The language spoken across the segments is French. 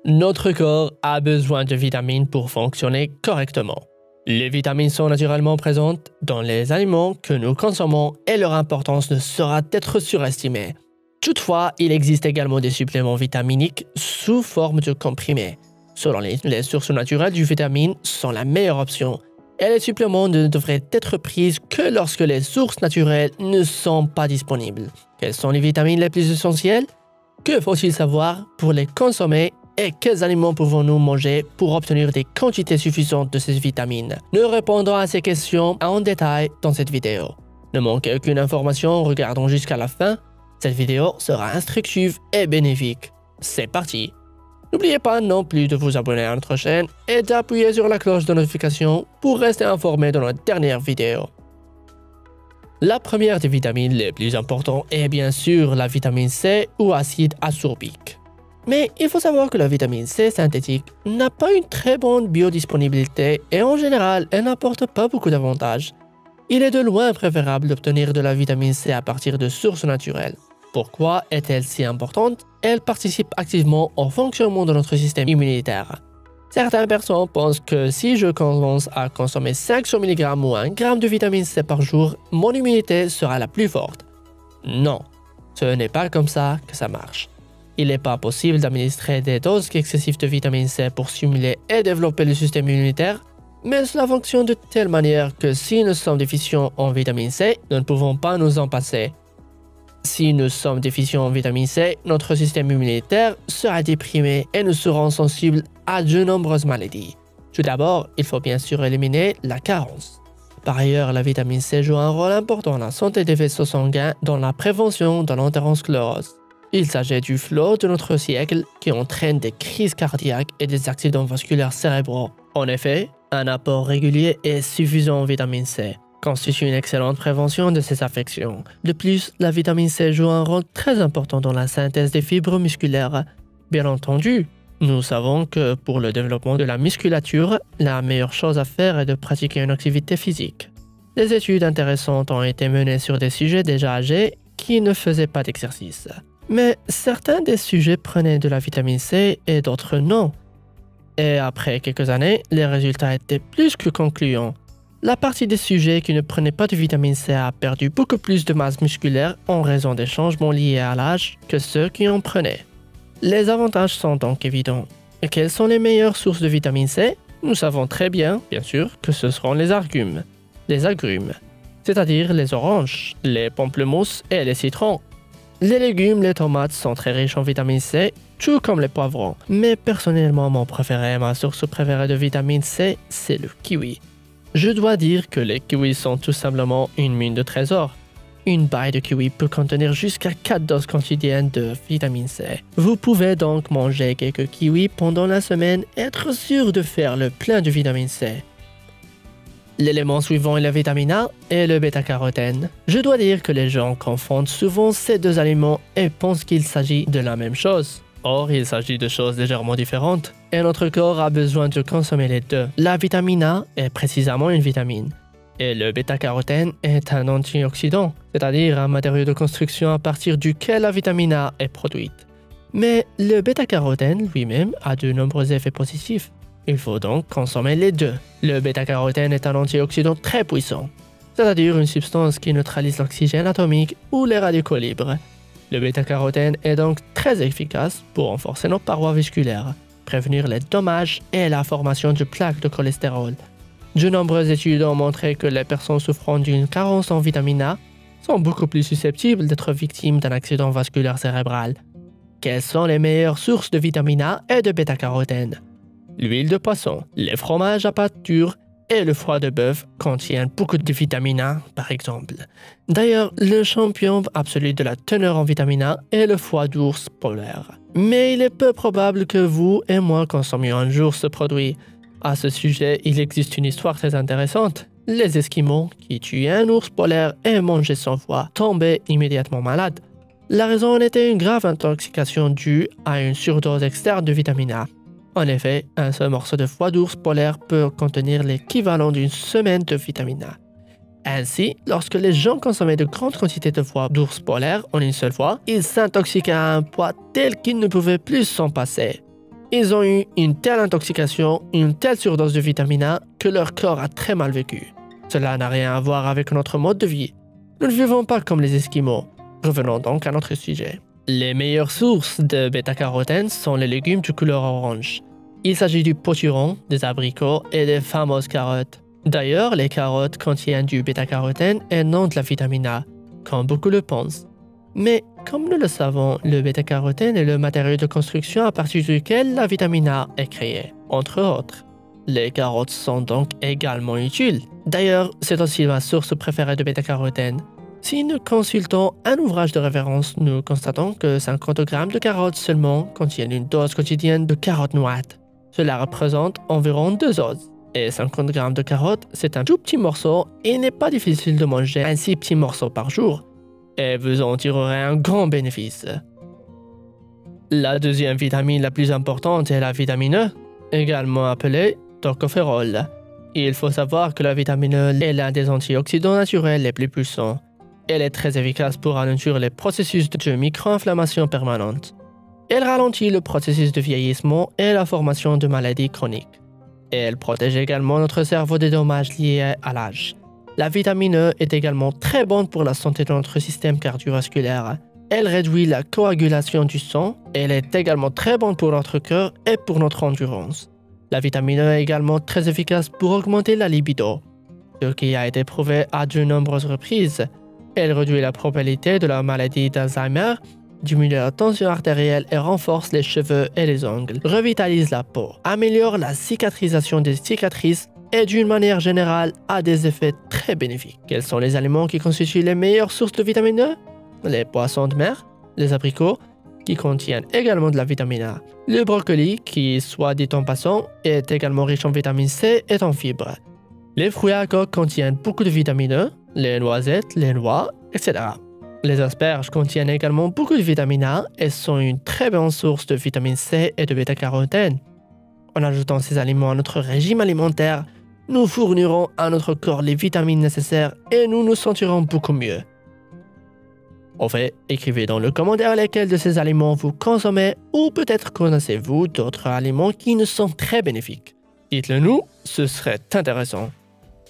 Notre corps a besoin de vitamines pour fonctionner correctement. Les vitamines sont naturellement présentes dans les aliments que nous consommons et leur importance ne sera être surestimée. Toutefois, il existe également des suppléments vitaminiques sous forme de comprimés. Selon les sources naturelles du vitamine sont la meilleure option. Et les suppléments ne devraient être pris que lorsque les sources naturelles ne sont pas disponibles. Quelles sont les vitamines les plus essentielles? Que faut-il savoir pour les consommer? Et quels aliments pouvons-nous manger pour obtenir des quantités suffisantes de ces vitamines? Nous répondrons à ces questions en détail dans cette vidéo. Ne manquez aucune information, regardons jusqu'à la fin. Cette vidéo sera instructive et bénéfique. C'est parti! N'oubliez pas non plus de vous abonner à notre chaîne et d'appuyer sur la cloche de notification pour rester informé de notre dernière vidéo. La première des vitamines les plus importantes est bien sûr la vitamine C ou acide ascorbique. Mais il faut savoir que la vitamine C synthétique n'a pas une très bonne biodisponibilité et en général, elle n'apporte pas beaucoup d'avantages. Il est de loin préférable d'obtenir de la vitamine C à partir de sources naturelles. Pourquoi est-elle si importante? Elle participe activement au fonctionnement de notre système immunitaire. Certaines personnes pensent que si je commence à consommer 500 mg ou 1 g de vitamine C par jour, mon immunité sera la plus forte. Non, ce n'est pas comme ça que ça marche. Il n'est pas possible d'administrer des doses excessives de vitamine C pour stimuler et développer le système immunitaire, mais cela fonctionne de telle manière que si nous sommes déficients en vitamine C, nous ne pouvons pas nous en passer. Si nous sommes déficients en vitamine C, notre système immunitaire sera déprimé et nous serons sensibles à de nombreuses maladies. Tout d'abord, il faut bien sûr éliminer la carence. Par ailleurs, la vitamine C joue un rôle important dans la santé des vaisseaux sanguins dans la prévention de l'athérosclérose. Il s'agit du fléau de notre siècle qui entraîne des crises cardiaques et des accidents vasculaires cérébraux. En effet, un apport régulier et suffisant en vitamine C constitue une excellente prévention de ces affections. De plus, la vitamine C joue un rôle très important dans la synthèse des fibres musculaires. Bien entendu, nous savons que pour le développement de la musculature, la meilleure chose à faire est de pratiquer une activité physique. Des études intéressantes ont été menées sur des sujets déjà âgés qui ne faisaient pas d'exercice. Mais certains des sujets prenaient de la vitamine C et d'autres non. Et après quelques années, les résultats étaient plus que concluants. La partie des sujets qui ne prenaient pas de vitamine C a perdu beaucoup plus de masse musculaire en raison des changements liés à l'âge que ceux qui en prenaient. Les avantages sont donc évidents. Et quelles sont les meilleures sources de vitamine C? Nous savons très bien sûr, que ce seront les agrumes, c'est-à-dire les oranges, les pamplemousses et les citrons. Les légumes, les tomates sont très riches en vitamine C, tout comme les poivrons. Mais personnellement, ma source préférée de vitamine C, c'est le kiwi. Je dois dire que les kiwis sont tout simplement une mine de trésors. Une baille de kiwi peut contenir jusqu'à 4 doses quotidiennes de vitamine C. Vous pouvez donc manger quelques kiwis pendant la semaine et être sûr de faire le plein de vitamine C. L'élément suivant est la vitamine A et le bêta-carotène. Je dois dire que les gens confondent souvent ces deux aliments et pensent qu'il s'agit de la même chose. Or, il s'agit de choses légèrement différentes et notre corps a besoin de consommer les deux. La vitamine A est précisément une vitamine et le bêta-carotène est un antioxydant, c'est-à-dire un matériau de construction à partir duquel la vitamine A est produite. Mais le bêta-carotène lui-même a de nombreux effets positifs. Il faut donc consommer les deux. Le bêta-carotène est un antioxydant très puissant, c'est-à-dire une substance qui neutralise l'oxygène atomique ou les radicaux libres. Le bêta-carotène est donc très efficace pour renforcer nos parois vasculaires, prévenir les dommages et la formation de plaques de cholestérol. De nombreuses études ont montré que les personnes souffrant d'une carence en vitamine A sont beaucoup plus susceptibles d'être victimes d'un accident vasculaire cérébral. Quelles sont les meilleures sources de vitamine A et de bêta-carotène? L'huile de poisson, les fromages à pâte dure et le foie de bœuf contiennent beaucoup de vitamine A, par exemple. D'ailleurs, le champion absolu de la teneur en vitamine A est le foie d'ours polaire. Mais il est peu probable que vous et moi consommions un jour ce produit. À ce sujet, il existe une histoire très intéressante. Les Esquimaux qui tuaient un ours polaire et mangeaient son foie tombaient immédiatement malades. La raison en était une grave intoxication due à une surdose externe de vitamine A. En effet, un seul morceau de foie d'ours polaire peut contenir l'équivalent d'une semaine de vitamine A. Ainsi, lorsque les gens consommaient de grandes quantités de foie d'ours polaire en une seule fois, ils s'intoxiquaient à un point tel qu'ils ne pouvaient plus s'en passer. Ils ont eu une telle intoxication, une telle surdose de vitamine A que leur corps a très mal vécu. Cela n'a rien à voir avec notre mode de vie. Nous ne vivons pas comme les Esquimaux. Revenons donc à notre sujet. Les meilleures sources de bêta-carotène sont les légumes de couleur orange. Il s'agit du potiron, des abricots et des fameuses carottes. D'ailleurs, les carottes contiennent du bêta-carotène et non de la vitamine A, comme beaucoup le pensent. Mais comme nous le savons, le bêta-carotène est le matériau de construction à partir duquel la vitamine A est créée, entre autres. Les carottes sont donc également utiles. D'ailleurs, c'est aussi ma source préférée de bêta-carotène. Si nous consultons un ouvrage de référence, nous constatons que 50 grammes de carottes seulement contiennent une dose quotidienne de carottes noites. Cela représente environ 2 os. Et 50 grammes de carottes, c'est un tout petit morceau et il n'est pas difficile de manger un si petit morceau par jour. Et vous en tirerez un grand bénéfice. La deuxième vitamine la plus importante est la vitamine E, également appelée tocopherol. Il faut savoir que la vitamine E est l'un des antioxydants naturels les plus puissants. Elle est très efficace pour ralentir les processus de micro-inflammation permanente. Elle ralentit le processus de vieillissement et la formation de maladies chroniques. Et elle protège également notre cerveau des dommages liés à l'âge. La vitamine E est également très bonne pour la santé de notre système cardiovasculaire. Elle réduit la coagulation du sang et elle est également très bonne pour notre cœur et pour notre endurance. La vitamine E est également très efficace pour augmenter la libido, ce qui a été prouvé à de nombreuses reprises. Elle réduit la probabilité de la maladie d'Alzheimer, diminue la tension artérielle et renforce les cheveux et les ongles, revitalise la peau, améliore la cicatrisation des cicatrices et d'une manière générale a des effets très bénéfiques. Quels sont les aliments qui constituent les meilleures sources de vitamine E? Les poissons de mer, les abricots, qui contiennent également de la vitamine A, le brocoli, qui, soit dit en passant, est également riche en vitamine C et en fibres. Les fruits à coque contiennent beaucoup de vitamine E, les noisettes, les noix, etc. Les asperges contiennent également beaucoup de vitamine A et sont une très bonne source de vitamine C et de bêta-carotène. En ajoutant ces aliments à notre régime alimentaire, nous fournirons à notre corps les vitamines nécessaires et nous nous sentirons beaucoup mieux. En fait, écrivez dans le commentaire lesquels de ces aliments vous consommez ou peut-être connaissez-vous d'autres aliments qui nous sont très bénéfiques. Dites-le nous, ce serait intéressant.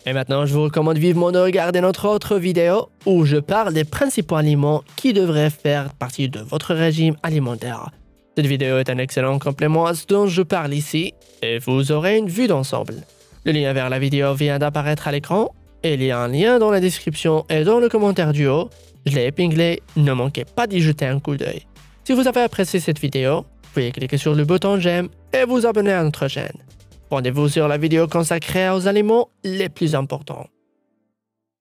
Et maintenant, je vous recommande vivement de regarder notre autre vidéo où je parle des principaux aliments qui devraient faire partie de votre régime alimentaire. Cette vidéo est un excellent complément à ce dont je parle ici et vous aurez une vue d'ensemble. Le lien vers la vidéo vient d'apparaître à l'écran et il y a un lien dans la description et dans le commentaire du haut. Je l'ai épinglé, ne manquez pas d'y jeter un coup d'œil. Si vous avez apprécié cette vidéo, vous pouvez cliquer sur le bouton j'aime et vous abonner à notre chaîne. Rendez-vous sur la vidéo consacrée aux aliments les plus importants.